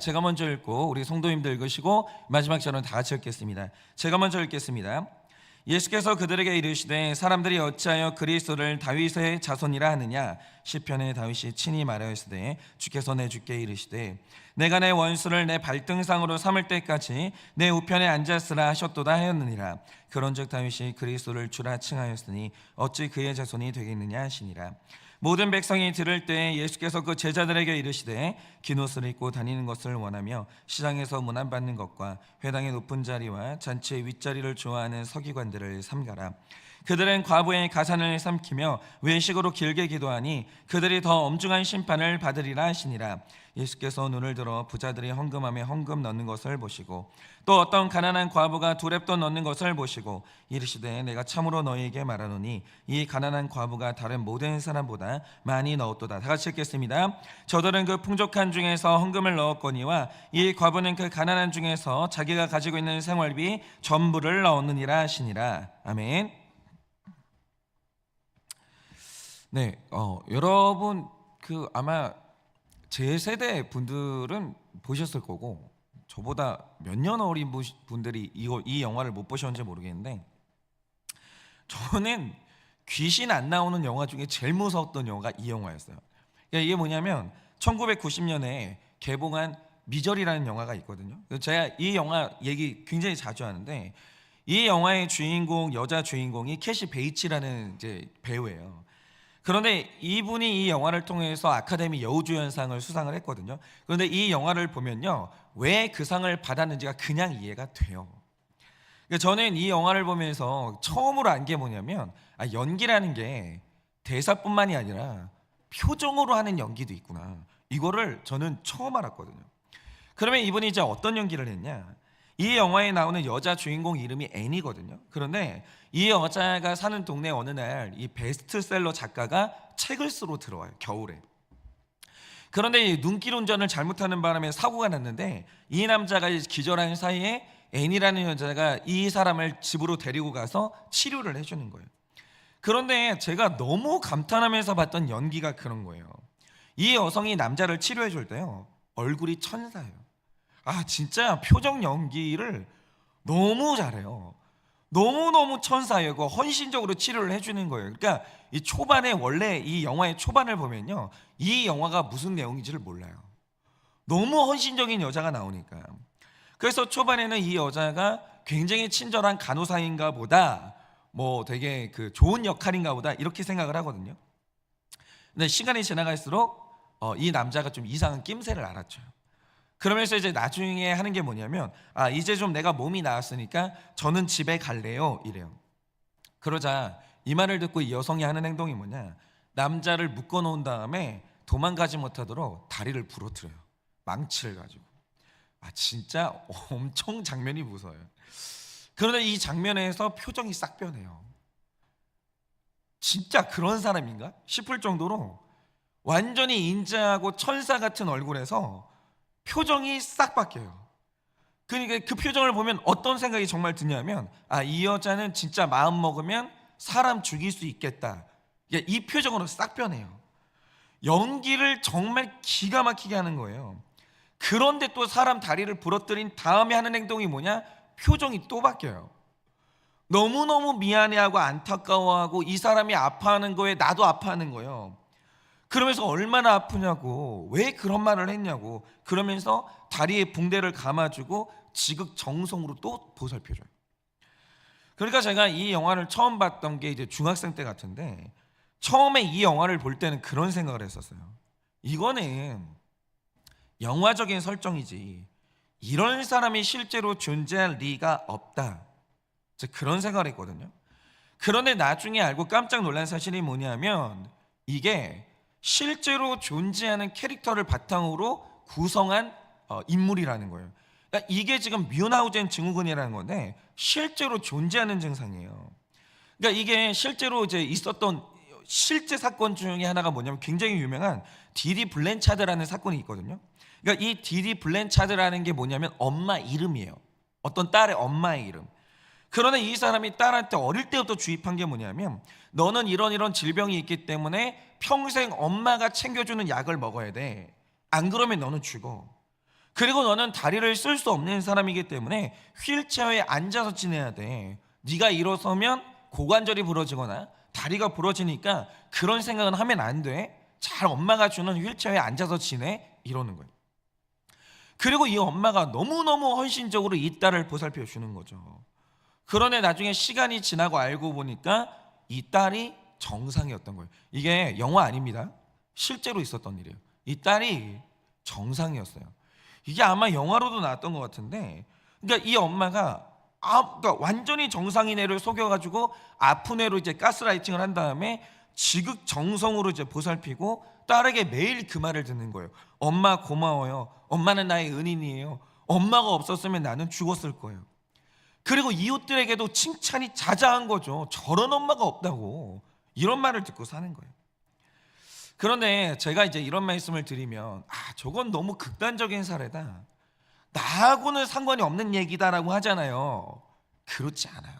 제가 먼저 읽고 우리 성도님들 읽으시고 마지막 저는 다 같이 읽겠습니다. 제가 먼저 읽겠습니다. 예수께서 그들에게 이르시되 사람들이 어찌하여 그리스도를 다윗의 자손이라 하느냐. 시편에 다윗이 친히 말하였으되 주께서 내 주께 이르시되 내가 내 원수를 내 발등상으로 삼을 때까지 내 우편에 앉았으라 하셨도다 하였느니라. 그런즉 다윗이 그리스도를 주라 칭하였으니 어찌 그의 자손이 되겠느냐 하시니라. 모든 백성이 들을 때 예수께서 그 제자들에게 이르시되 긴 옷을 입고 다니는 것을 원하며 시장에서 문안받는 것과 회당의 높은 자리와 잔치의 윗자리를 좋아하는 서기관들을 삼가라. 그들은 과부의 가산을 삼키며 외식으로 길게 기도하니 그들이 더 엄중한 심판을 받으리라 하시니라. 예수께서 눈을 들어 부자들이 헌금함에 헌금 넣는 것을 보시고 또 어떤 가난한 과부가 두렙돈 넣는 것을 보시고 이르시되 내가 참으로 너희에게 말하노니 이 가난한 과부가 다른 모든 사람보다 많이 넣었도다. 다 같이 읽겠습니다. 저들은 그 풍족한 중에서 헌금을 넣었거니와 이 과부는 그 가난한 중에서 자기가 가지고 있는 생활비 전부를 넣었느니라 하시니라. 아멘. 네, 여러분 아마 제 세대 분들은 보셨을 거고 저보다 몇 년 어린 분들이 이 영화를 못 보셨는지 모르겠는데 저는 귀신 안 나오는 영화 중에 제일 무서웠던 영화가 이 영화였어요. 그러니까 이게 뭐냐면 1990년에 개봉한 미절이라는 영화가 있거든요. 제가 이 영화 얘기 굉장히 자주 하는데 이 영화의 주인공 여자 주인공이 캐시 베이츠라는 이제 배우예요. 그런데 이분이 이 영화를 통해서 아카데미 여우주연상을 수상을 했거든요. 그런데 이 영화를 보면요, 왜 그 상을 받았는지가 그냥 이해가 돼요. 저는 이 영화를 보면서 처음으로 안 게 뭐냐면 연기라는 게 대사뿐만이 아니라 표정으로 하는 연기도 있구나. 이거를 저는 처음 알았거든요. 그러면 이분이 이제 어떤 연기를 했냐? 이 영화에 나오는 여자 주인공 이름이 애니거든요. 그런데 이 여자가 사는 동네 어느 날 이 베스트셀러 작가가 책을 쓰러 들어와요, 겨울에. 그런데 이 눈길 운전을 잘못하는 바람에 사고가 났는데 이 남자가 기절하는 사이에 애니라는 여자가 이 사람을 집으로 데리고 가서 치료를 해주는 거예요. 그런데 제가 너무 감탄하면서 봤던 연기가 그런 거예요. 이 여성이 남자를 치료해 줄 때요, 얼굴이 천사예요. 진짜 표정 연기를 너무 잘해요. 너무너무 천사예요. 헌신적으로 치료를 해주는 거예요. 그러니까 이 초반에, 원래 이 영화의 초반을 보면요, 이 영화가 무슨 내용인지를 몰라요. 너무 헌신적인 여자가 나오니까. 그래서 초반에는 이 여자가 굉장히 친절한 간호사인가 보다, 되게 좋은 역할인가 보다, 이렇게 생각을 하거든요. 근데 시간이 지나갈수록 이 남자가 좀 이상한 낌새를 알았죠. 그러면서 이제 나중에 하는 게 뭐냐면 이제 좀 내가 몸이 나았으니까 저는 집에 갈래요, 이래요. 그러자 이 말을 듣고 이 여성이 하는 행동이 뭐냐, 남자를 묶어놓은 다음에 도망가지 못하도록 다리를 부러뜨려요, 망치를 가지고. 진짜 엄청 장면이 무서워요. 그런데 이 장면에서 표정이 싹 변해요. 진짜 그런 사람인가 싶을 정도로 완전히 인자하고 천사 같은 얼굴에서 표정이 싹 바뀌어요. 그러니까 그 표정을 보면 어떤 생각이 정말 드냐면 이 여자는 진짜 마음 먹으면 사람 죽일 수 있겠다, 이 표정으로 싹 변해요. 연기를 정말 기가 막히게 하는 거예요. 그런데 또 사람 다리를 부러뜨린 다음에 하는 행동이 뭐냐, 표정이 또 바뀌어요. 너무너무 미안해하고 안타까워하고 이 사람이 아파하는 거에 나도 아파하는 거예요. 그러면서 얼마나 아프냐고, 왜 그런 말을 했냐고, 그러면서 다리에 붕대를 감아주고 지극정성으로 또 보살펴줘요. 그러니까 제가 이 영화를 처음 봤던 게 이제 중학생 때 같은데, 처음에 이 영화를 볼 때는 그런 생각을 했었어요. 이거는 영화적인 설정이지 이런 사람이 실제로 존재할 리가 없다, 그런 생각을 했거든요. 그런데 나중에 알고 깜짝 놀란 사실이 뭐냐면 이게 실제로 존재하는 캐릭터를 바탕으로 구성한 인물이라는 거예요. 그러니까 이게 지금 뮌하우젠 증후군이라는 건데 실제로 존재하는 증상이에요. 그러니까 이게 실제로 이제 있었던 실제 사건 중에 하나가 뭐냐면 굉장히 유명한 디디 블렌차드라는 사건이 있거든요. 그러니까 이 디디 블렌차드라는 게 뭐냐면 엄마 이름이에요. 어떤 딸의 엄마의 이름. 그러나 이 사람이 딸한테 어릴 때부터 주입한 게 뭐냐면 너는 이런 질병이 있기 때문에 평생 엄마가 챙겨주는 약을 먹어야 돼. 안 그러면 너는 죽어. 그리고 너는 다리를 쓸 수 없는 사람이기 때문에 휠체어에 앉아서 지내야 돼. 네가 일어서면 고관절이 부러지거나 다리가 부러지니까 그런 생각은 하면 안 돼. 잘 엄마가 주는 휠체어에 앉아서 지내. 이러는 거예요. 그리고 이 엄마가 너무너무 헌신적으로 이 딸을 보살펴 주는 거죠. 그런데 나중에 시간이 지나고 알고 보니까 이 딸이 정상이었던 거예요. 이게 영화 아닙니다. 실제로 있었던 일이에요. 이 딸이 정상이었어요. 이게 아마 영화로도 나왔던 것 같은데, 그러니까 이 엄마가 그러니까 완전히 정상인 애를 속여가지고 아픈 애로 이제 가스라이팅을 한 다음에 지극정성으로 이제 보살피고 딸에게 매일 그 말을 듣는 거예요. 엄마 고마워요. 엄마는 나의 은인이에요. 엄마가 없었으면 나는 죽었을 거예요. 그리고 이웃들에게도 칭찬이 자자한 거죠. 저런 엄마가 없다고. 이런 말을 듣고 사는 거예요. 그런데 제가 이제 이런 말씀을 드리면 저건 너무 극단적인 사례다, 나하고는 상관이 없는 얘기다라고 하잖아요. 그렇지 않아요.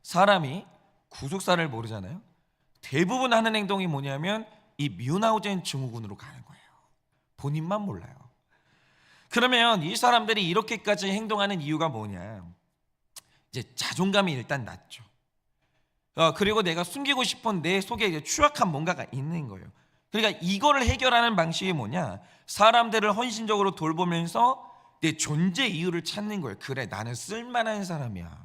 사람이 구속사를 모르잖아요. 대부분 하는 행동이 뭐냐면 이 뮌하우젠 증후군으로 가는 거예요. 본인만 몰라요. 그러면 이 사람들이 이렇게까지 행동하는 이유가 뭐냐? 이제 자존감이 일단 낮죠. 그리고 내가 숨기고 싶은 내 속에 이제 추악한 뭔가가 있는 거예요. 그러니까 이거를 해결하는 방식이 뭐냐? 사람들을 헌신적으로 돌보면서 내 존재 이유를 찾는 거예요. 그래, 나는 쓸만한 사람이야.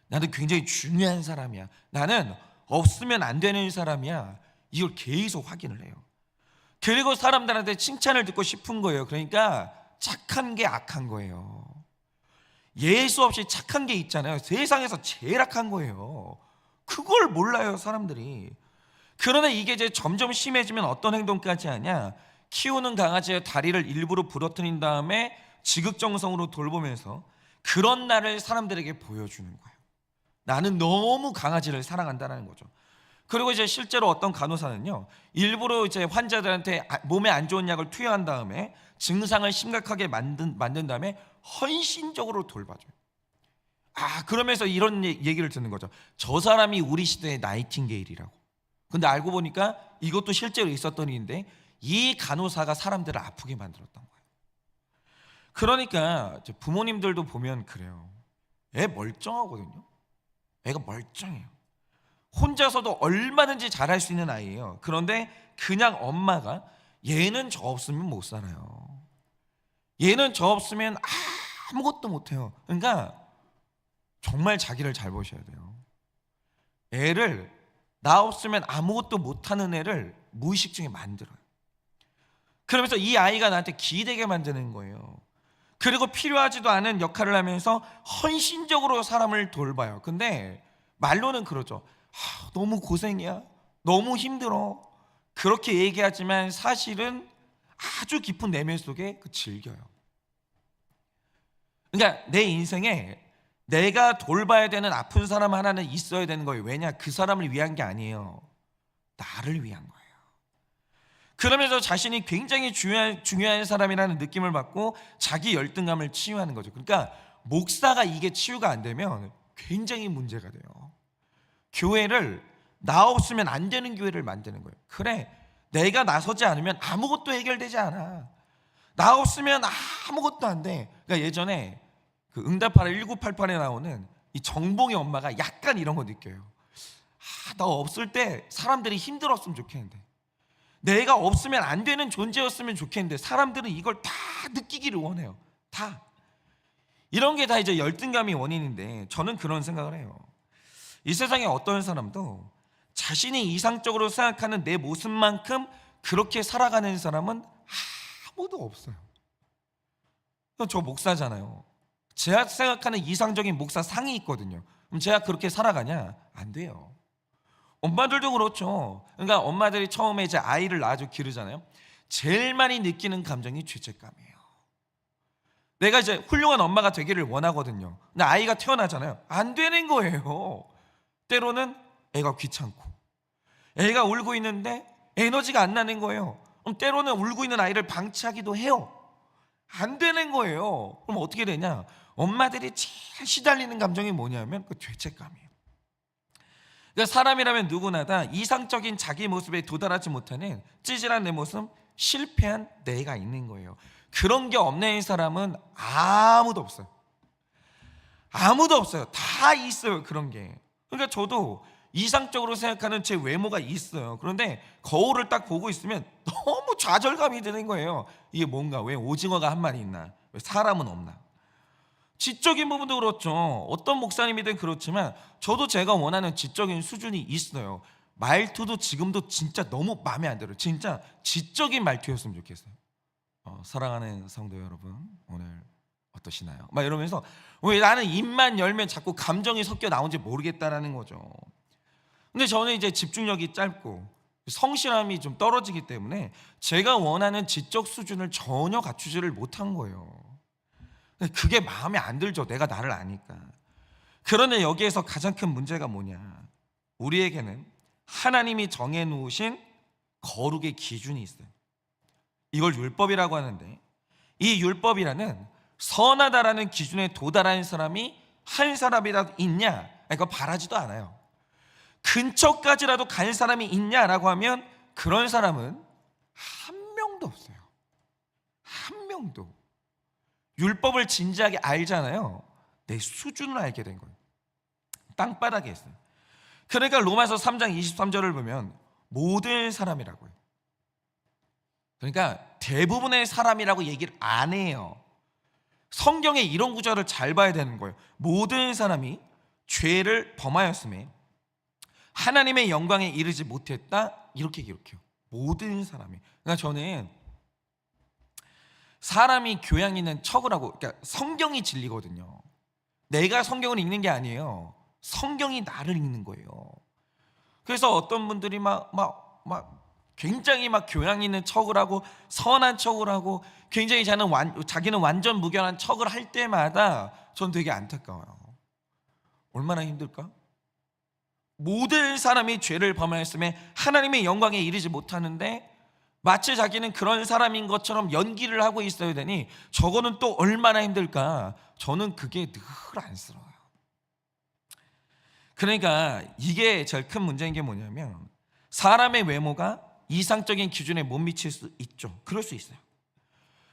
나는 굉장히 중요한 사람이야. 나는 없으면 안 되는 사람이야. 이걸 계속 확인을 해요. 그리고 사람들한테 칭찬을 듣고 싶은 거예요. 그러니까 착한 게 악한 거예요. 예수 없이 착한 게 있잖아요. 세상에서 제일 악한 거예요. 그걸 몰라요, 사람들이. 그러나 이게 이제 점점 심해지면 어떤 행동까지 하냐? 키우는 강아지의 다리를 일부러 부러뜨린 다음에 지극정성으로 돌보면서 그런 나를 사람들에게 보여주는 거예요. 나는 너무 강아지를 사랑한다는 거죠. 그리고 이제 실제로 어떤 간호사는요, 일부러 이제 환자들한테 몸에 안 좋은 약을 투여한 다음에 증상을 심각하게 만든 다음에 헌신적으로 돌봐줘요. 그러면서 이런 얘기를 듣는 거죠. 저 사람이 우리 시대의 나이팅게일이라고. 근데 알고 보니까 이것도 실제로 있었던 일인데 이 간호사가 사람들을 아프게 만들었던 거예요. 그러니까 부모님들도 보면 그래요. 애 멀쩡하거든요. 애가 멀쩡해요. 혼자서도 얼마든지 잘할 수 있는 아이예요. 그런데 그냥 엄마가 얘는 저 없으면 못 살아요. 얘는 저 없으면 아무것도 못해요. 그러니까 정말 자기를 잘 보셔야 돼요. 애를 나 없으면 아무것도 못하는 애를 무의식 중에 만들어요. 그러면서 이 아이가 나한테 기대게 만드는 거예요. 그리고 필요하지도 않은 역할을 하면서 헌신적으로 사람을 돌봐요. 근데 말로는 그러죠. 너무 고생이야. 너무 힘들어. 그렇게 얘기하지만 사실은 아주 깊은 내면 속에 즐겨요. 그러니까 내 인생에 내가 돌봐야 되는 아픈 사람 하나는 있어야 되는 거예요. 왜냐? 그 사람을 위한 게 아니에요. 나를 위한 거예요. 그러면서 자신이 굉장히 중요한 사람이라는 느낌을 받고 자기 열등감을 치유하는 거죠. 그러니까 목사가 이게 치유가 안 되면 굉장히 문제가 돼요. 교회를 나 없으면 안 되는 교회를 만드는 거예요. 그래, 내가 나서지 않으면 아무것도 해결되지 않아. 나 없으면 아무것도 안 돼. 그러니까 예전에 그 응답하라 1988에 나오는 이 정봉이 엄마가 약간 이런 거 느껴요. 나 없을 때 사람들이 힘들었으면 좋겠는데, 내가 없으면 안 되는 존재였으면 좋겠는데 사람들은 이걸 다 느끼기를 원해요. 다. 이런 게 다 이제 열등감이 원인인데, 저는 그런 생각을 해요. 이 세상에 어떤 사람도 자신이 이상적으로 생각하는 내 모습만큼 그렇게 살아가는 사람은 아무도 없어요. 저 목사잖아요. 제가 생각하는 이상적인 목사 상이 있거든요. 그럼 제가 그렇게 살아가냐? 안 돼요. 엄마들도 그렇죠. 그러니까 엄마들이 처음에 이제 아이를 낳아서 기르잖아요. 제일 많이 느끼는 감정이 죄책감이에요. 내가 이제 훌륭한 엄마가 되기를 원하거든요. 근데 아이가 태어나잖아요. 안 되는 거예요. 때로는 애가 귀찮고, 애가 울고 있는데 에너지가 안 나는 거예요. 그럼 때로는 울고 있는 아이를 방치하기도 해요. 안 되는 거예요. 그럼 어떻게 되냐? 엄마들이 제일 시달리는 감정이 뭐냐면 그 죄책감이에요. 그러니까 사람이라면 누구나 다 이상적인 자기 모습에 도달하지 못하는 찌질한 내 모습, 실패한 내가 있는 거예요. 그런 게 없는 사람은 아무도 없어요. 아무도 없어요. 다 있어요, 그런 게. 그러니까 저도 이상적으로 생각하는 제 외모가 있어요. 그런데 거울을 딱 보고 있으면 너무 좌절감이 드는 거예요. 이게 뭔가, 왜 오징어가 한 마리 있나, 왜 사람은 없나. 지적인 부분도 그렇죠. 어떤 목사님이든 그렇지만 저도 제가 원하는 지적인 수준이 있어요. 말투도 지금도 진짜 너무 마음에 안 들어요. 진짜 지적인 말투였으면 좋겠어요. 사랑하는 성도 여러분, 오늘 어떠시나요? 막 이러면서 왜 나는 입만 열면 자꾸 감정이 섞여 나온지 모르겠다라는 거죠. 근데 저는 이제 집중력이 짧고 성실함이 좀 떨어지기 때문에 제가 원하는 지적 수준을 전혀 갖추지를 못한 거예요. 그게 마음에 안 들죠. 내가 나를 아니까. 그런데 여기에서 가장 큰 문제가 뭐냐, 우리에게는 하나님이 정해놓으신 거룩의 기준이 있어요. 이걸 율법이라고 하는데, 이 율법이라는 선하다라는 기준에 도달한 사람이 한 사람이라도 있냐, 이거 바라지도 않아요. 근처까지라도 갈 사람이 있냐라고 하면 그런 사람은 한 명도 없어요. 한 명도. 율법을 진지하게 알잖아요. 내 수준을 알게 된 거예요. 땅바닥에 있어요. 그러니까 로마서 3장 23절을 보면 모든 사람이라고 해요. 그러니까 대부분의 사람이라고 얘기를 안 해요. 성경에 이런 구절을 잘 봐야 되는 거예요. 모든 사람이 죄를 범하였음에 하나님의 영광에 이르지 못했다, 이렇게 기록해요. 모든 사람이. 그러니까 저는 사람이 교양 있는 척을 하고, 그러니까 성경이 진리거든요. 내가 성경을 읽는 게 아니에요. 성경이 나를 읽는 거예요. 그래서 어떤 분들이 굉장히 교양 있는 척을 하고 선한 척을 하고 굉장히 자기는 완전 무결한 척을 할 때마다 전 되게 안타까워요. 얼마나 힘들까? 모든 사람이 죄를 범하였음에 하나님의 영광에 이르지 못하는데 마치 자기는 그런 사람인 것처럼 연기를 하고 있어야 되니 저거는 또 얼마나 힘들까? 저는 그게 늘 안쓰러워요. 그러니까 이게 제일 큰 문제인 게 뭐냐면, 사람의 외모가 이상적인 기준에 못 미칠 수 있죠. 그럴 수 있어요.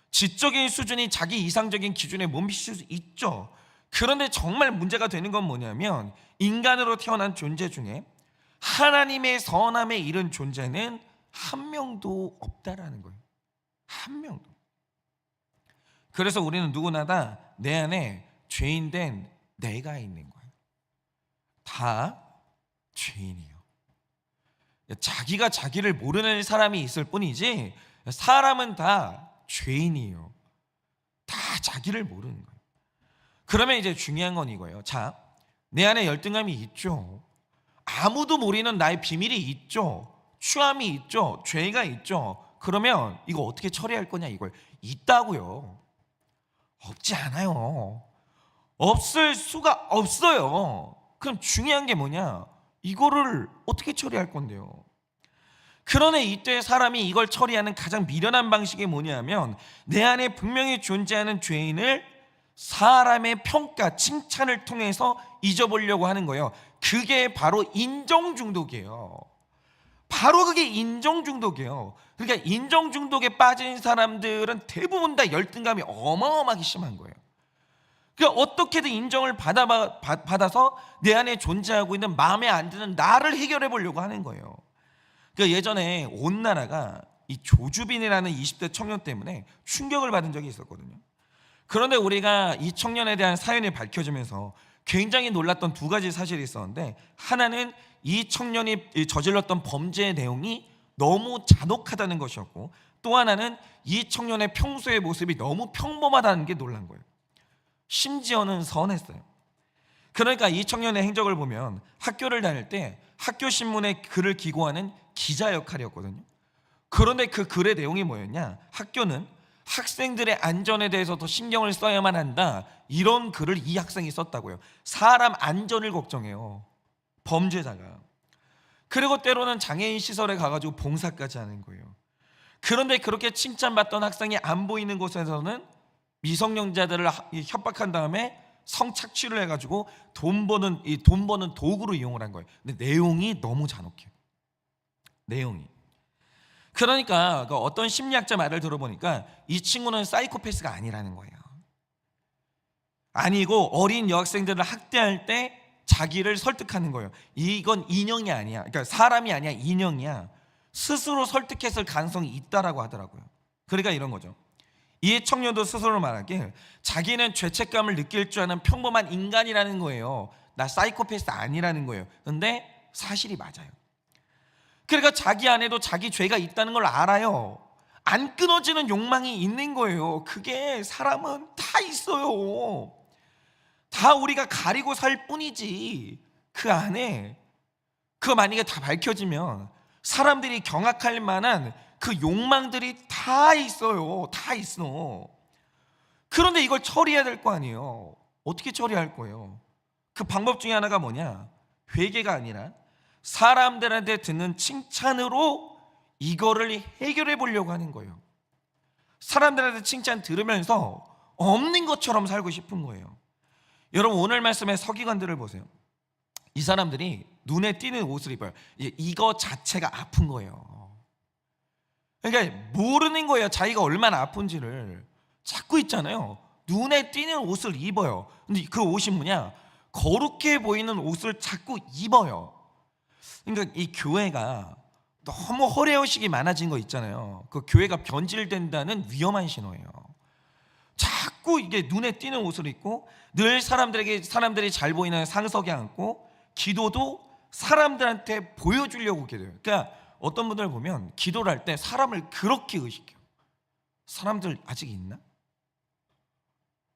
지적인 수준이 자기 이상적인 기준에 못 미칠 수 있죠. 그런데 정말 문제가 되는 건 뭐냐면, 인간으로 태어난 존재 중에 하나님의 선함에 이른 존재는 한 명도 없다라는 거예요. 한 명도. 그래서 우리는 누구나 다 내 안에 죄인된 내가 있는 거예요. 다 죄인이에요. 자기가 자기를 모르는 사람이 있을 뿐이지 사람은 다 죄인이에요. 다 자기를 모르는 거예요. 그러면 이제 중요한 건 이거예요. 자, 내 안에 열등감이 있죠. 아무도 모르는 나의 비밀이 있죠. 추함이 있죠. 죄가 있죠. 그러면 이거 어떻게 처리할 거냐, 이걸. 있다고요. 없지 않아요. 없을 수가 없어요. 그럼 중요한 게 뭐냐, 이거를 어떻게 처리할 건데요. 그러네 이때 사람이 이걸 처리하는 가장 미련한 방식이 뭐냐면, 내 안에 분명히 존재하는 죄인을 사람의 평가, 칭찬을 통해서 잊어보려고 하는 거예요. 그게 바로 인정 중독이에요. 바로 그게 인정 중독이에요. 그러니까 인정 중독에 빠진 사람들은 대부분 다 열등감이 어마어마하게 심한 거예요. 그러니까 어떻게든 인정을 받아서 내 안에 존재하고 있는 마음에 안 드는 나를 해결해 보려고 하는 거예요. 그러니까 예전에 온 나라가 이 조주빈이라는 20대 청년 때문에 충격을 받은 적이 있었거든요. 그런데 우리가 이 청년에 대한 사연이 밝혀지면서 굉장히 놀랐던 두 가지 사실이 있었는데, 하나는 이 청년이 저질렀던 범죄의 내용이 너무 잔혹하다는 것이었고, 또 하나는 이 청년의 평소의 모습이 너무 평범하다는 게 놀란 거예요. 심지어는 선했어요. 그러니까 이 청년의 행적을 보면 학교를 다닐 때 학교 신문에 글을 기고하는 기자 역할이었거든요. 그런데 그 글의 내용이 뭐였냐, 학교는 학생들의 안전에 대해서 더 신경을 써야만 한다, 이런 글을 이 학생이 썼다고요. 사람 안전을 걱정해요, 범죄자가. 그리고 때로는 장애인 시설에 가가지고 봉사까지 하는 거예요. 그런데 그렇게 칭찬받던 학생이 안 보이는 곳에서는 미성년자들을 협박한 다음에 성착취를 해가지고 돈 버는 도구로 이용을 한 거예요. 근데 내용이 너무 잔혹해요. 내용이. 그러니까 그 어떤 심리학자 말을 들어보니까 이 친구는 사이코패스가 아니라는 거예요. 아니고 어린 여학생들을 학대할 때 자기를 설득하는 거예요. 이건 인형이 아니야. 그러니까 사람이 아니야, 인형이야. 스스로 설득했을 가능성이 있다라고 하더라고요. 그러니까 이런 거죠. 이 청년도 스스로 말하길 자기는 죄책감을 느낄 줄 아는 평범한 인간이라는 거예요. 나 사이코패스 아니라는 거예요. 근데 사실이 맞아요. 그러니까 자기 안에도 자기 죄가 있다는 걸 알아요. 안 끊어지는 욕망이 있는 거예요. 그게 사람은 다 있어요. 다 우리가 가리고 살 뿐이지 그 안에 그거 만약에 다 밝혀지면 사람들이 경악할 만한 그 욕망들이 다 있어요. 다 있어. 그런데 이걸 처리해야 될 거 아니에요. 어떻게 처리할 거예요? 그 방법 중에 하나가 뭐냐? 회개가 아니라 사람들한테 듣는 칭찬으로 이거를 해결해 보려고 하는 거예요. 사람들한테 칭찬 들으면서 없는 것처럼 살고 싶은 거예요. 여러분 오늘 말씀의 서기관들을 보세요. 이 사람들이 눈에 띄는 옷을 입어요. 이거 자체가 아픈 거예요. 그러니까 모르는 거예요. 자기가 얼마나 아픈지를. 찾고 있잖아요. 눈에 띄는 옷을 입어요. 근데 그 옷이 뭐냐? 거룩해 보이는 옷을 자꾸 입어요. 그러니까 이 교회가 너무 허례허식이 많아진 거 있잖아요. 그 교회가 변질된다는 위험한 신호예요. 자꾸 이게 눈에 띄는 옷을 입고 늘 사람들이 잘 보이는 상석에 앉고 기도도 사람들한테 보여주려고 하게 돼요. 그러니까 어떤 분들 보면 기도를 할 때 사람을 그렇게 의식해요. 사람들 아직 있나?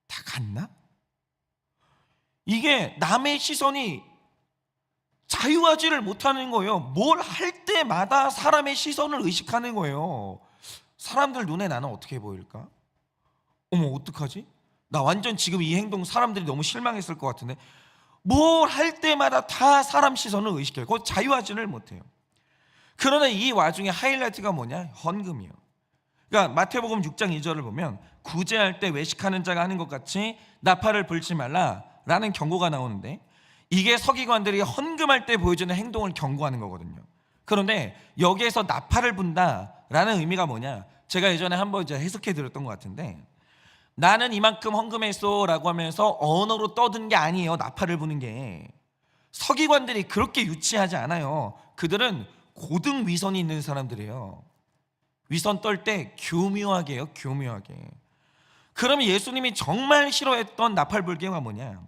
다 갔나? 이게 남의 시선이 자유하지를 못하는 거예요. 뭘 할 때마다 사람의 시선을 의식하는 거예요. 사람들 눈에 나는 어떻게 보일까? 어머 어떡하지? 나 완전 지금 이 행동 사람들이 너무 실망했을 것 같은데 뭘 할 때마다 다 사람 시선을 의식해요. 그거 자유하지를 못해요. 그러나 이 와중에 하이라이트가 뭐냐? 헌금이요. 그러니까 마태복음 6장 2절을 보면 구제할 때 외식하는 자가 하는 것 같이 나팔을 불지 말라라는 경고가 나오는데 이게 서기관들이 헌금할 때 보여주는 행동을 경고하는 거거든요. 그런데 여기에서 나팔을 분다라는 의미가 뭐냐? 제가 예전에 한번 이제 해석해 드렸던 것 같은데 나는 이만큼 헌금했어라고 하면서 언어로 떠든 게 아니에요. 나팔을 부는 게. 서기관들이 그렇게 유치하지 않아요. 그들은 고등 위선이 있는 사람들이에요. 위선 떨 때 교묘하게 해요. 교묘하게. 그러면 예수님이 정말 싫어했던 나팔 불기가 뭐냐?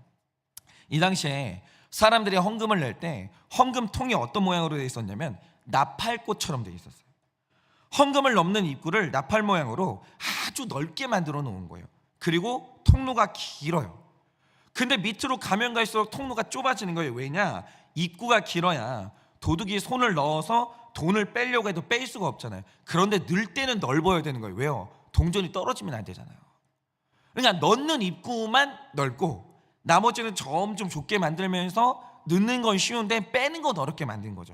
이 당시에 사람들이 헌금을 낼 때 헌금통이 어떤 모양으로 되어 있었냐면 나팔꽃처럼 되어 있었어요. 헌금을 넣는 입구를 나팔 모양으로 아주 넓게 만들어 놓은 거예요. 그리고 통로가 길어요. 근데 밑으로 가면 갈수록 통로가 좁아지는 거예요. 왜냐? 입구가 길어야 도둑이 손을 넣어서 돈을 빼려고 해도 뺄 수가 없잖아요. 그런데 넣을 때는 넓어야 되는 거예요. 왜요? 동전이 떨어지면 안 되잖아요. 그러니까 넣는 입구만 넓고 나머지는 점점 좁게 만들면서 넣는 건 쉬운데 빼는 건 어렵게 만든 거죠.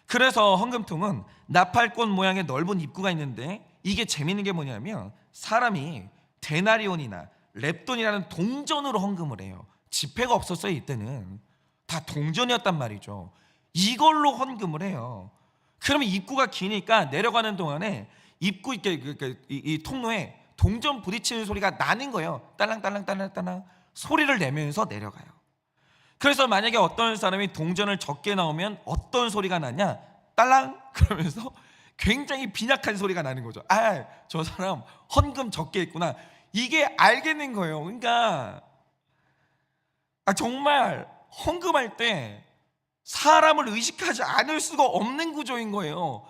그래서 헌금통은 나팔꽃 모양의 넓은 입구가 있는데 이게 재밌는 게 뭐냐면 사람이 데나리온이나 렙돈이라는 동전으로 헌금을 해요. 지폐가 없었어요. 이때는 다 동전이었단 말이죠. 이걸로 헌금을 해요. 그러면 입구가 기니까 내려가는 동안에 입구 이 통로에 동전 부딪히는 소리가 나는 거예요. 딸랑딸랑딸랑딸랑 소리를 내면서 내려가요. 그래서 만약에 어떤 사람이 동전을 적게 나오면 어떤 소리가 나냐? 딸랑 그러면서 굉장히 빈약한 소리가 나는 거죠. 아, 저 사람 헌금 적게 했구나. 이게 알겠는 거예요. 그러니까 정말 헌금할 때 사람을 의식하지 않을 수가 없는 구조인 거예요.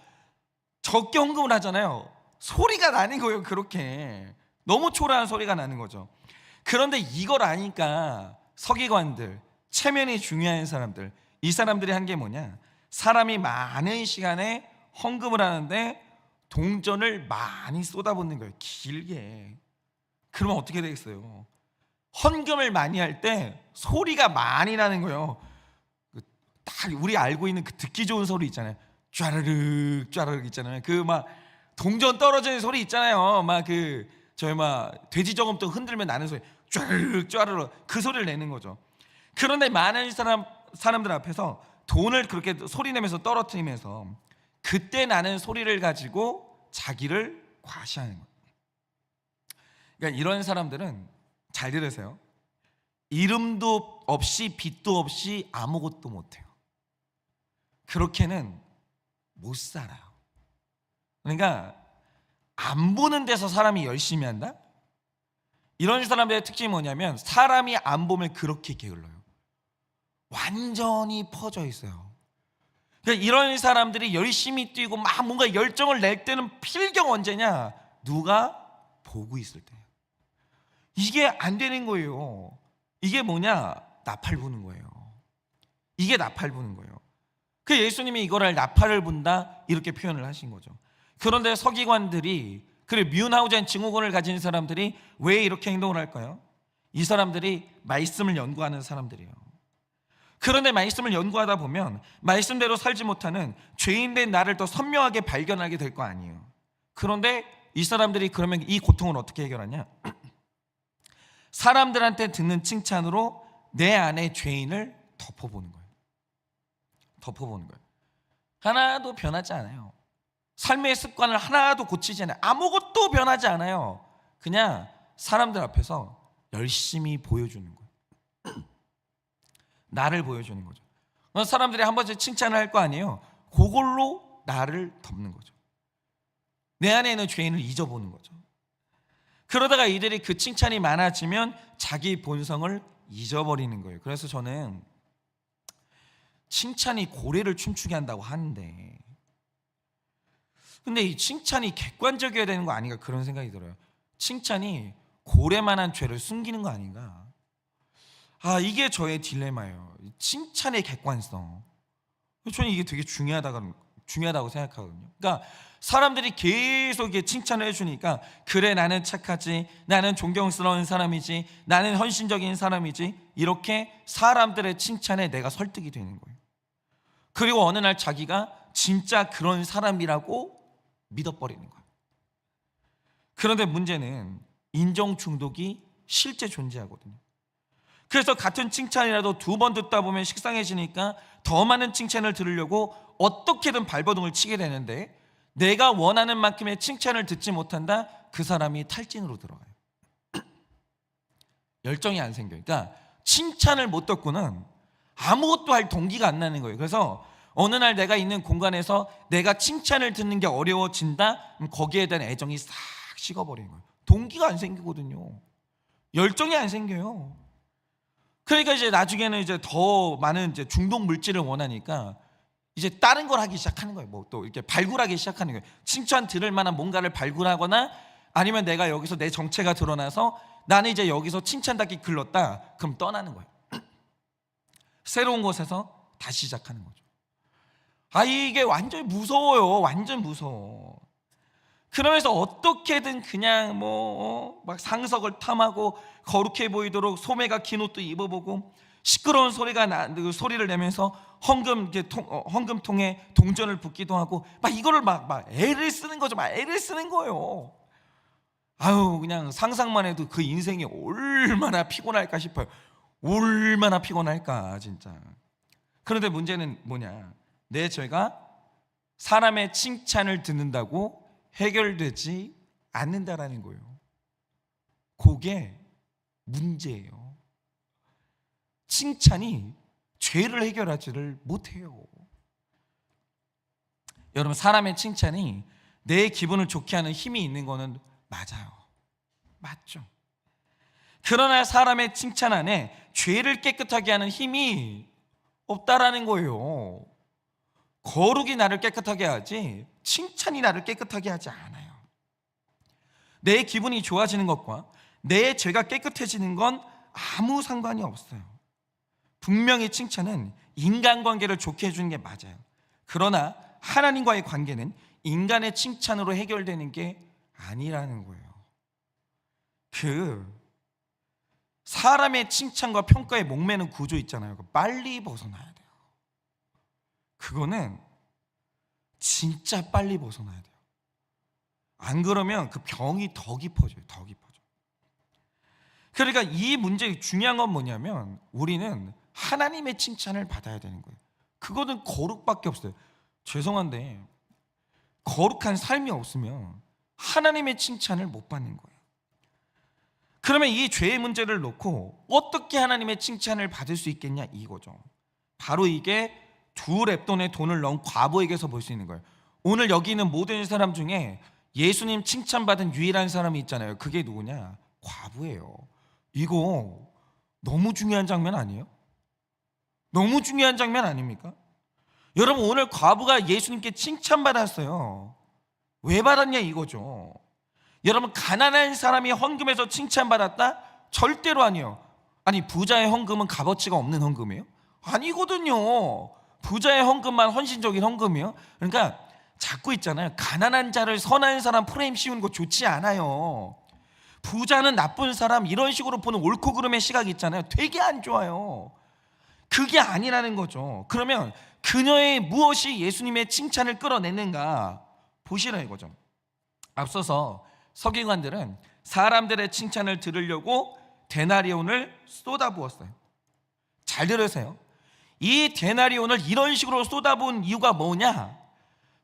적게 헌금을 하잖아요. 소리가 나는 거예요. 그렇게 너무 초라한 소리가 나는 거죠. 그런데 이걸 아니까 서기관들, 체면이 중요한 사람들, 이 사람들이 한 게 뭐냐? 사람이 많은 시간에 헌금을 하는데 동전을 많이 쏟아붓는 거예요. 길게. 그러면 어떻게 되겠어요? 헌금을 많이 할 때 소리가 많이 나는 거예요. 딱 우리 알고 있는 그 듣기 좋은 소리 있잖아요. 쫘르륵 쫘르륵 있잖아요. 그 막 동전 떨어지는 소리 있잖아요. 막 그 저희 막 돼지 저금통 흔들면 나는 소리, 쫘르륵 쫘르륵 그 소리를 내는 거죠. 그런데 많은 사람들 앞에서 돈을 그렇게 소리 내면서 떨어뜨리면서 그때 나는 소리를 가지고 자기를 과시하는 거예요. 그러니까 이런 사람들은 잘 들으세요. 이름도 없이 빛도 없이 아무것도 못해요. 그렇게는 못 살아요. 그러니까 안 보는 데서 사람이 열심히 한다? 이런 사람들의 특징이 뭐냐면 사람이 안 보면 그렇게 게을러요. 완전히 퍼져 있어요. 그러니까 이런 사람들이 열심히 뛰고 막 뭔가 열정을 낼 때는 필경 언제냐? 누가 보고 있을 때. 이게 안 되는 거예요. 이게 뭐냐? 나팔 부는 거예요. 이게 나팔 부는 거예요. 그 예수님이 이거를 나팔을 분다 이렇게 표현을 하신 거죠. 그런데 서기관들이, 그래 뮌하우젠 증후군을 가진 사람들이 왜 이렇게 행동을 할까요? 이 사람들이 말씀을 연구하는 사람들이에요. 그런데 말씀을 연구하다 보면 말씀대로 살지 못하는 죄인된 나를 더 선명하게 발견하게 될 거 아니에요. 그런데 이 사람들이 그러면 이 고통을 어떻게 해결하냐? 사람들한테 듣는 칭찬으로 내 안에 죄인을 덮어보는 거예요. 덮어보는 거예요. 하나도 변하지 않아요. 삶의 습관을 하나도 고치지 않아요. 아무것도 변하지 않아요. 그냥 사람들 앞에서 열심히 보여주는 거예요. 나를 보여주는 거죠. 사람들이 한 번씩 칭찬을 할 거 아니에요. 그걸로 나를 덮는 거죠. 내 안에 있는 죄인을 잊어보는 거죠. 그러다가 이들이 그 칭찬이 많아지면 자기 본성을 잊어버리는 거예요. 그래서 저는 칭찬이 고래를 춤추게 한다고 하는데, 근데 이 칭찬이 객관적이어야 되는 거 아닌가 그런 생각이 들어요. 칭찬이 고래만한 죄를 숨기는 거 아닌가. 이게 저의 딜레마예요. 칭찬의 객관성. 저는 이게 되게 중요하다고 생각하거든요. 그러니까 사람들이 계속 이렇게 칭찬을 해주니까, 그래 나는 착하지, 나는 존경스러운 사람이지, 나는 헌신적인 사람이지, 이렇게 사람들의 칭찬에 내가 설득이 되는 거예요. 그리고 어느 날 자기가 진짜 그런 사람이라고 믿어버리는 거예요. 그런데 문제는 인정 중독이 실제 존재하거든요. 그래서 같은 칭찬이라도 2번 듣다 보면 식상해지니까 더 많은 칭찬을 들으려고 어떻게든 발버둥을 치게 되는데, 내가 원하는 만큼의 칭찬을 듣지 못한다? 그 사람이 탈진으로 들어가요. 열정이 안 생겨요. 그러니까 칭찬을 못 듣고는 아무것도 할 동기가 안 나는 거예요. 그래서 어느 날 내가 있는 공간에서 내가 칭찬을 듣는 게 어려워진다? 그럼 거기에 대한 애정이 싹 식어버리는 거예요. 동기가 안 생기거든요. 열정이 안 생겨요. 그러니까 이제 나중에는 이제 더 많은 이제 중독 물질을 원하니까 이제 다른 걸 하기 시작하는 거예요. 뭐 또 이렇게 발굴하기 시작하는 거예요. 칭찬 들을 만한 뭔가를 발굴하거나, 아니면 내가 여기서 내 정체가 드러나서 나는 이제 여기서 칭찬받기 글렀다, 그럼 떠나는 거예요. 새로운 곳에서 다시 시작하는 거죠. 이게 완전 무서워요. 완전 무서워. 그러면서 어떻게든 그냥 막 상석을 탐하고 거룩해 보이도록 소매가 긴 옷도 입어보고 시끄러운 소리를 내면서 헌금통에 동전을 붓기도 하고 이거를 막 애를 쓰는 거죠. 막 애를 쓰는 거예요. 그냥 상상만 해도 그 인생이 얼마나 피곤할까 싶어요. 얼마나 피곤할까 진짜. 그런데 문제는 뭐냐? 내 죄가 사람의 칭찬을 듣는다고 해결되지 않는다라는 거예요. 그게 문제예요. 칭찬이 죄를 해결하지를 못해요. 여러분, 사람의 칭찬이 내 기분을 좋게 하는 힘이 있는 거는 맞아요. 맞죠. 그러나 사람의 칭찬 안에 죄를 깨끗하게 하는 힘이 없다라는 거예요. 거룩이 나를 깨끗하게 하지 칭찬이 나를 깨끗하게 하지 않아요. 내 기분이 좋아지는 것과 내 죄가 깨끗해지는 건 아무 상관이 없어요. 분명히 칭찬은 인간관계를 좋게 해주는 게 맞아요. 그러나 하나님과의 관계는 인간의 칭찬으로 해결되는 게 아니라는 거예요. 사람의 칭찬과 평가에 목매는 구조 있잖아요. 빨리 벗어나야 돼요. 그거는 진짜 빨리 벗어나야 돼요. 안 그러면 그 병이 더 깊어져요. 더 깊어져. 그러니까 이 문제의 중요한 건 뭐냐면, 우리는 하나님의 칭찬을 받아야 되는 거예요. 그거는 거룩밖에 없어요. 죄송한데 거룩한 삶이 없으면 하나님의 칭찬을 못 받는 거예요. 그러면 이 죄의 문제를 놓고 어떻게 하나님의 칭찬을 받을 수 있겠냐 이거죠. 바로 이게 두 렙돈의 돈을 넣은 과부에게서 볼 수 있는 거예요. 오늘 여기 있는 모든 사람 중에 예수님 칭찬받은 유일한 사람이 있잖아요. 그게 누구냐? 과부예요. 이거 너무 중요한 장면 아니에요? 너무 중요한 장면 아닙니까? 여러분, 오늘 과부가 예수님께 칭찬받았어요. 왜 받았냐 이거죠. 여러분, 가난한 사람이 헌금해서 칭찬받았다? 절대로 아니에요. 아니, 부자의 헌금은 값어치가 없는 헌금이에요? 아니거든요. 부자의 헌금만 헌신적인 헌금이에요. 그러니까 자꾸 있잖아요, 가난한 자를 선한 사람 프레임 씌우는 거 좋지 않아요. 부자는 나쁜 사람 이런 식으로 보는 옳고 그름의 시각이 있잖아요. 되게 안 좋아요. 그게 아니라는 거죠. 그러면 그녀의 무엇이 예수님의 칭찬을 끌어내는가 보시라 이거죠. 앞서서 서기관들은 사람들의 칭찬을 들으려고 데나리온을 쏟아부었어요. 잘 들으세요. 이 데나리온을 이런 식으로 쏟아부은 이유가 뭐냐?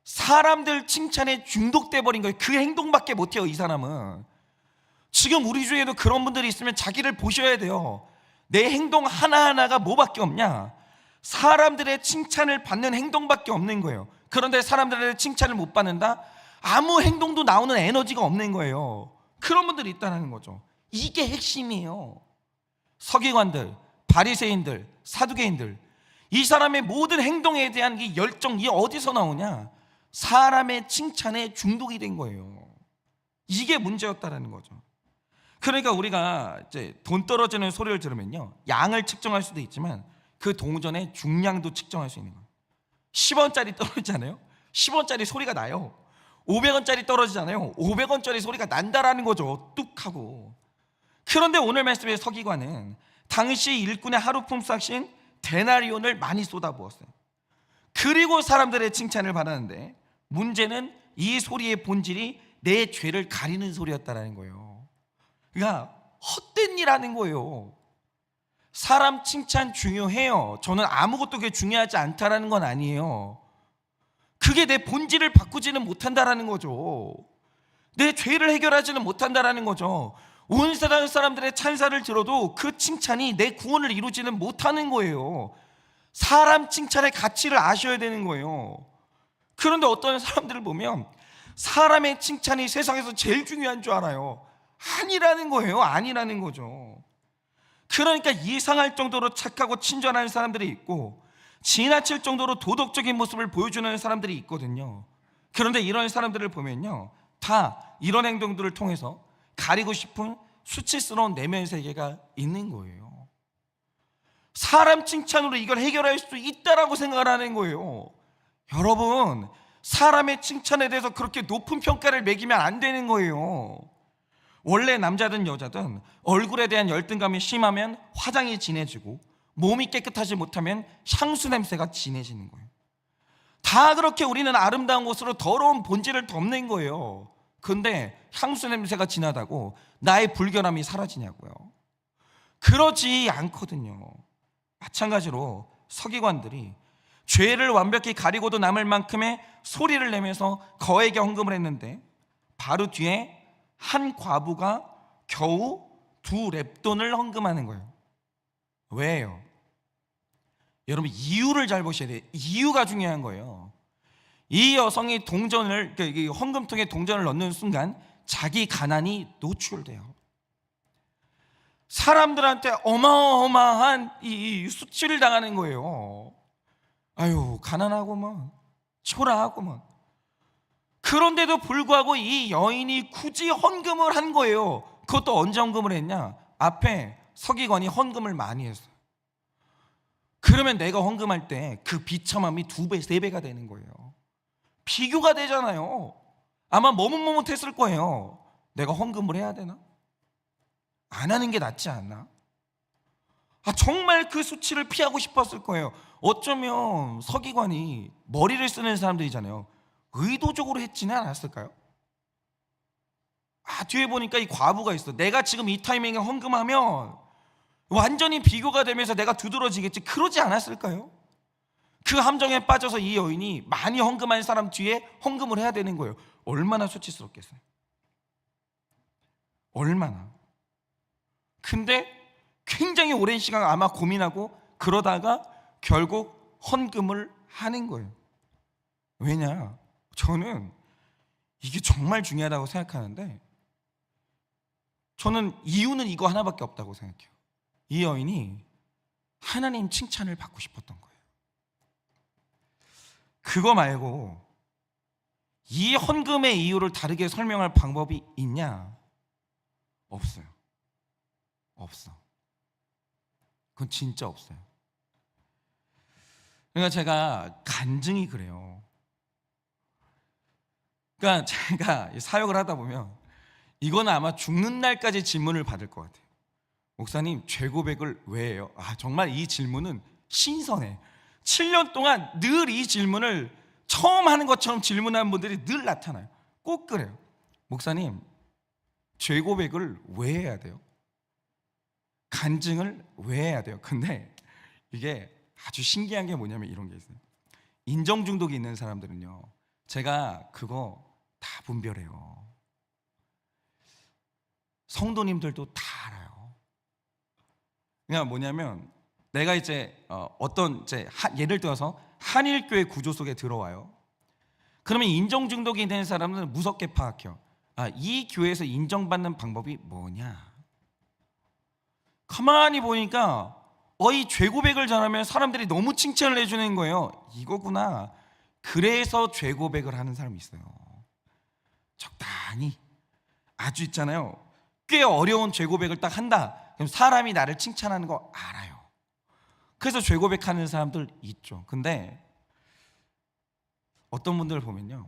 사람들 칭찬에 중독돼 버린 거예요. 그 행동밖에 못해요. 이 사람은. 지금 우리 중에도 그런 분들이 있으면 자기를 보셔야 돼요. 내 행동 하나하나가 뭐밖에 없냐? 사람들의 칭찬을 받는 행동밖에 없는 거예요. 그런데 사람들의 칭찬을 못 받는다? 아무 행동도 나오는 에너지가 없는 거예요. 그런 분들이 있다는 거죠. 이게 핵심이에요. 서기관들, 바리새인들, 사두개인들, 이 사람의 모든 행동에 대한 이 열정이 어디서 나오냐? 사람의 칭찬에 중독이 된 거예요. 이게 문제였다라는 거죠. 그러니까 우리가 이제 돈 떨어지는 소리를 들으면요, 양을 측정할 수도 있지만 그 동전의 중량도 측정할 수 있는 거예요. 10원짜리 떨어지잖아요. 10원짜리 소리가 나요. 500원짜리 떨어지잖아요. 500원짜리 소리가 난다라는 거죠. 뚝 하고. 그런데 오늘 말씀의 서기관은 당시 일꾼의 하루 품삯인 데나리온을 많이 쏟아부었어요. 그리고 사람들의 칭찬을 받았는데 문제는 이 소리의 본질이 내 죄를 가리는 소리였다라는 거예요. 그러니까 헛된 일 하는 거예요. 사람 칭찬 중요해요. 저는 아무것도 그게 중요하지 않다라는 건 아니에요. 그게 내 본질을 바꾸지는 못한다라는 거죠. 내 죄를 해결하지는 못한다라는 거죠. 온 세상 사람들의 찬사를 들어도 그 칭찬이 내 구원을 이루지는 못하는 거예요. 사람 칭찬의 가치를 아셔야 되는 거예요. 그런데 어떤 사람들을 보면 사람의 칭찬이 세상에서 제일 중요한 줄 알아요. 아니라는 거예요. 아니라는 거죠. 그러니까 이상할 정도로 착하고 친절한 사람들이 있고 지나칠 정도로 도덕적인 모습을 보여주는 사람들이 있거든요. 그런데 이런 사람들을 보면요, 다 이런 행동들을 통해서 가리고 싶은 수치스러운 내면 세계가 있는 거예요. 사람 칭찬으로 이걸 해결할 수 있다라고 생각을 하는 거예요. 여러분, 사람의 칭찬에 대해서 그렇게 높은 평가를 매기면 안 되는 거예요. 원래 남자든 여자든 얼굴에 대한 열등감이 심하면 화장이 진해지고 몸이 깨끗하지 못하면 향수 냄새가 진해지는 거예요. 다 그렇게 우리는 아름다운 곳으로 더러운 본질을 덮는 거예요. 근데 향수 냄새가 진하다고 나의 불결함이 사라지냐고요? 그러지 않거든요. 마찬가지로 서기관들이 죄를 완벽히 가리고도 남을 만큼의 소리를 내면서 거액의 헌금을 했는데 바로 뒤에 한 과부가 겨우 2렙돈을 헌금하는 거예요. 왜요? 여러분, 이유를 잘 보셔야 돼요. 이유가 중요한 거예요. 이 여성이 동전을, 헌금통에 동전을 넣는 순간 자기 가난이 노출돼요. 사람들한테 어마어마한 이 수치를 당하는 거예요. 아유, 가난하고만 초라하고만. 그런데도 불구하고 이 여인이 굳이 헌금을 한 거예요. 그것도 언제 헌금을 했냐? 앞에 서기관이 헌금을 많이 했어요. 그러면 내가 헌금할 때 그 비참함이 2배, 3배가 되는 거예요. 비교가 되잖아요. 아마 머뭇머뭇했을 거예요. 내가 헌금을 해야 되나? 안 하는 게 낫지 않나? 정말 그 수치를 피하고 싶었을 거예요. 어쩌면 서기관이 머리를 쓰는 사람들이잖아요. 의도적으로 했지는 않았을까요? 뒤에 보니까 이 과부가 있어. 내가 지금 이 타이밍에 헌금하면 완전히 비교가 되면서 내가 두드러지겠지. 그러지 않았을까요? 그 함정에 빠져서 이 여인이 많이 헌금한 사람 뒤에 헌금을 해야 되는 거예요. 얼마나 수치스럽겠어요. 얼마나. 근데 굉장히 오랜 시간 아마 고민하고 그러다가 결국 헌금을 하는 거예요. 왜냐? 저는 이게 정말 중요하다고 생각하는데, 저는 이유는 이거 하나밖에 없다고 생각해요. 이 여인이 하나님 칭찬을 받고 싶었던 거예요. 그거 말고 이 헌금의 이유를 다르게 설명할 방법이 있냐? 없어요. 없어. 그건 진짜 없어요. 그러니까 제가 간증이 그래요. 그러니까 제가 사역을 하다 보면 이거는 아마 죽는 날까지 질문을 받을 것 같아요. 목사님, 죄 고백을 왜 해요? 정말 이 질문은 신선해. 7년 동안 늘 이 질문을 처음 하는 것처럼 질문하는 분들이 늘 나타나요. 꼭 그래요. 목사님, 죄 고백을 왜 해야 돼요? 간증을 왜 해야 돼요? 근데 이게 아주 신기한 게 뭐냐면 이런 게 있어요. 인정 중독이 있는 사람들은요, 제가 그거 다 분별해요. 성도님들도 다 알아요. 그냥 뭐냐면 내가 이제 예를 들어서 한일교회 구조 속에 들어와요. 그러면 인정 중독이 있는 사람은 무섭게 파악해요. 이 교회에서 인정받는 방법이 뭐냐? 가만히 보니까 이 죄 고백을 잘하면 사람들이 너무 칭찬을 해주는 거예요. 이거구나. 그래서 죄 고백을 하는 사람이 있어요. 적당히. 아주 있잖아요, 꽤 어려운 죄 고백을 딱 한다, 그럼 사람이 나를 칭찬하는 거 알아요. 그래서 죄 고백하는 사람들 있죠. 근데 어떤 분들을 보면요,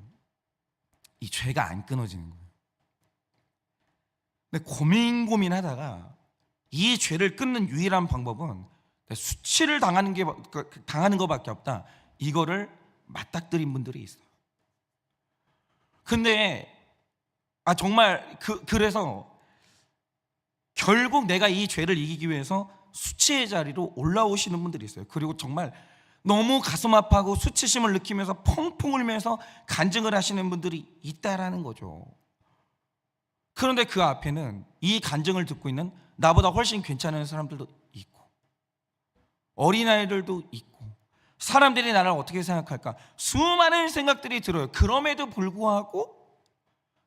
이 죄가 안 끊어지는 거예요. 근데 고민하다가 이 죄를 끊는 유일한 방법은 수치를 당하는 것밖에 없다, 이거를 맞닥뜨린 분들이 있어요. 근데 정말 그래서 결국 내가 이 죄를 이기기 위해서 수치의 자리로 올라오시는 분들이 있어요. 그리고 정말 너무 가슴 아파하고 수치심을 느끼면서 펑펑 울면서 간증을 하시는 분들이 있다라는 거죠. 그런데 그 앞에는 이 간증을 듣고 있는 나보다 훨씬 괜찮은 사람들도 있고, 어린아이들도 있고, 사람들이 나를 어떻게 생각할까, 수많은 생각들이 들어요. 그럼에도 불구하고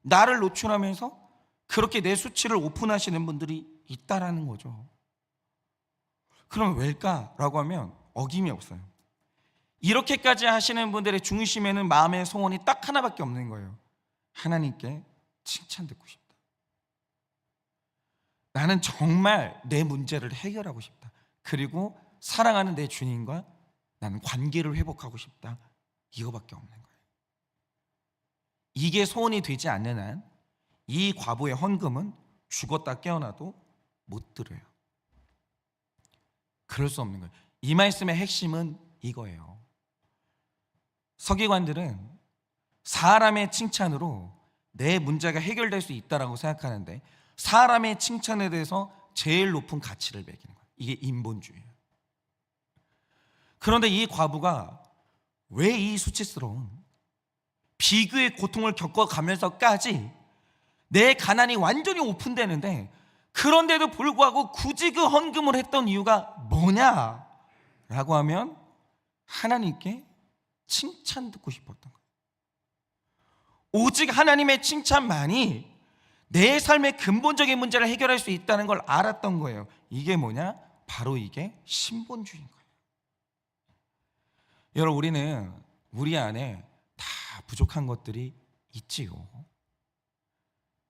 나를 노출하면서 그렇게 내 수치를 오픈하시는 분들이 있다라는 거죠. 그럼 왜일까라고 하면 어김이 없어요. 이렇게까지 하시는 분들의 중심에는 마음의 소원이 딱 하나밖에 없는 거예요. 하나님께 칭찬 듣고 싶다. 나는 정말 내 문제를 해결하고 싶다. 그리고 사랑하는 내 주님과 나는 관계를 회복하고 싶다. 이거밖에 없는 거예요. 이게 소원이 되지 않는 한 이 과부의 헌금은 죽었다 깨어나도 못 들어요. 그럴 수 없는 거예요. 이 말씀의 핵심은 이거예요. 서기관들은 사람의 칭찬으로 내 문제가 해결될 수 있다고 생각하는데, 사람의 칭찬에 대해서 제일 높은 가치를 매기는 거예요. 이게 인본주의예요. 그런데 이 과부가 왜 이 수치스러운 비교의 고통을 겪어가면서까지 내 가난이 완전히 오픈되는데, 그런데도 불구하고 굳이 그 헌금을 했던 이유가 뭐냐라고 하면 하나님께 칭찬 듣고 싶었던 거예요. 오직 하나님의 칭찬만이 내 삶의 근본적인 문제를 해결할 수 있다는 걸 알았던 거예요. 이게 뭐냐? 바로 이게 신본주의인 거예요. 여러분, 우리 안에 다 부족한 것들이 있지요.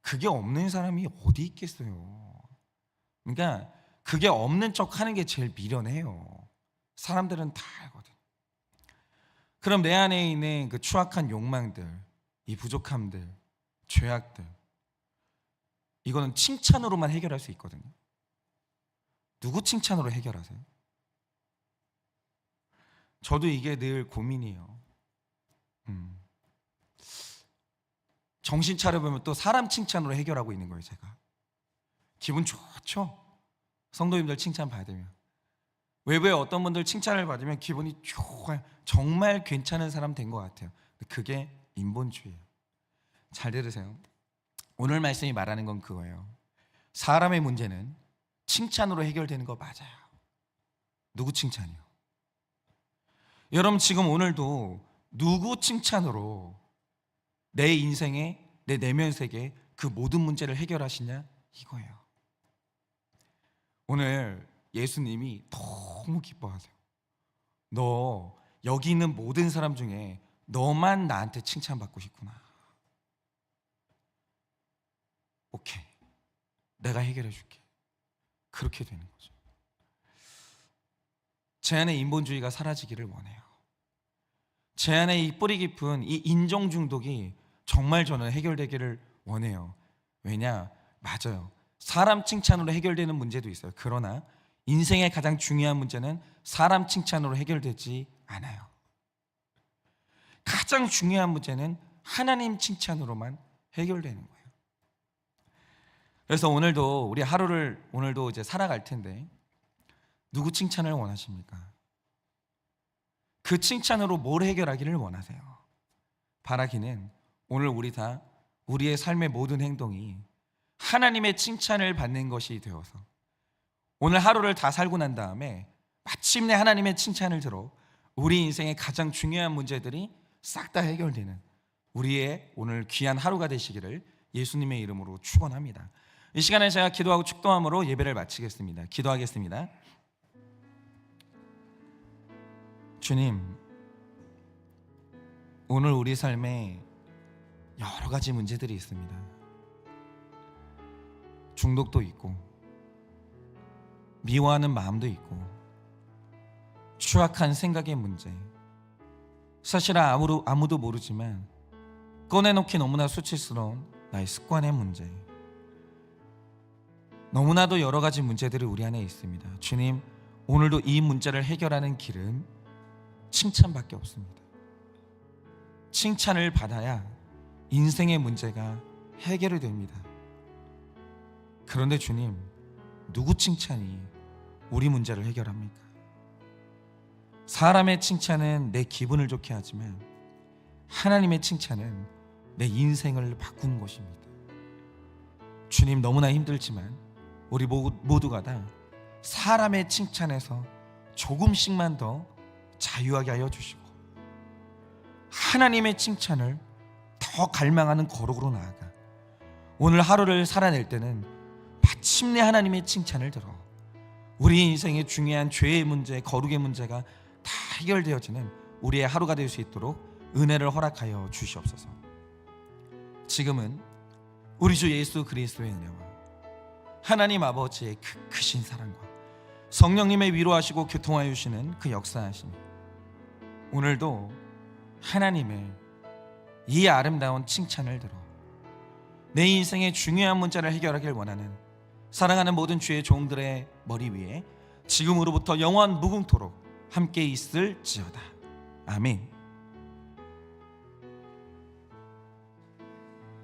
그게 없는 사람이 어디 있겠어요. 그러니까 그게 없는 척 하는 게 제일 미련해요. 사람들은 다 알거든. 그럼 내 안에 있는 그 추악한 욕망들, 이 부족함들, 죄악들, 이거는 칭찬으로만 해결할 수 있거든요. 누구 칭찬으로 해결하세요? 저도 이게 늘 고민이에요. 정신 차려보면 또 사람 칭찬으로 해결하고 있는 거예요. 제가 기분 좋죠. 성도님들 칭찬 받으면, 외부에 어떤 분들 칭찬을 받으면 기분이 좋아요. 정말 괜찮은 사람 된 것 같아요. 그게 인본주의예요. 잘 들으세요. 오늘 말씀이 말하는 건 그거예요. 사람의 문제는 칭찬으로 해결되는 거 맞아요. 누구 칭찬이요? 여러분 지금 오늘도 누구 칭찬으로 내 인생의 내 내면 세계 그 모든 문제를 해결하시냐 이거예요. 오늘 예수님이 너무 기뻐하세요. 너 여기 있는 모든 사람 중에 너만 나한테 칭찬받고 싶구나. 오케이, 내가 해결해 줄게. 그렇게 되는 거죠. 제 안에 인본주의가 사라지기를 원해요. 제 안에 이 뿌리 깊은 이 인정 중독이 정말 저는 해결되기를 원해요. 왜냐? 맞아요. 사람 칭찬으로 해결되는 문제도 있어요. 그러나 인생의 가장 중요한 문제는 사람 칭찬으로 해결되지 않아요. 가장 중요한 문제는 하나님 칭찬으로만 해결되는 거예요. 그래서 오늘도 우리 하루를 오늘도 이제 살아갈 텐데 누구 칭찬을 원하십니까? 그 칭찬으로 뭘 해결하기를 원하세요? 바라기는 오늘 우리 다 우리의 삶의 모든 행동이 하나님의 칭찬을 받는 것이 되어서 오늘 하루를 다 살고 난 다음에 마침내 하나님의 칭찬을 들어 우리 인생의 가장 중요한 문제들이 싹 다 해결되는 우리의 오늘 귀한 하루가 되시기를 예수님의 이름으로 축원합니다. 이 시간에 제가 기도하고 축도함으로 예배를 마치겠습니다. 기도하겠습니다. 주님, 오늘 우리 삶에 여러 가지 문제들이 있습니다. 중독도 있고 미워하는 마음도 있고 추악한 생각의 문제, 사실 아무도 모르지만 꺼내놓기 너무나 수치스러운 나의 습관의 문제, 너무나도 여러 가지 문제들이 우리 안에 있습니다. 주님, 오늘도 이 문제를 해결하는 길은 칭찬밖에 없습니다. 칭찬을 받아야 인생의 문제가 해결이 됩니다. 그런데 주님, 누구 칭찬이 우리 문제를 해결합니까? 사람의 칭찬은 내 기분을 좋게 하지만 하나님의 칭찬은 내 인생을 바꾸는 것입니다. 주님, 너무나 힘들지만 우리 모두가 다 사람의 칭찬에서 조금씩만 더 자유하게 하여 주시고 하나님의 칭찬을 더 갈망하는 거룩으로 나아가 오늘 하루를 살아낼 때는 마침내 하나님의 칭찬을 들어 우리 인생의 중요한 죄의 문제, 거룩의 문제가 다 해결되어지는 우리의 하루가 될 수 있도록 은혜를 허락하여 주시옵소서. 지금은 우리 주 예수 그리스도의 은혜와 하나님 아버지의 그 크신 사랑과 성령님의 위로하시고 교통하여 주시는 그 역사하심이 오늘도 하나님의 이 아름다운 칭찬을 들어 내 인생의 중요한 문제를 해결하길 원하는 사랑하는 모든 주의 종들의 머리 위에 지금으로부터 영원 무궁토록 함께 있을지어다. 아멘.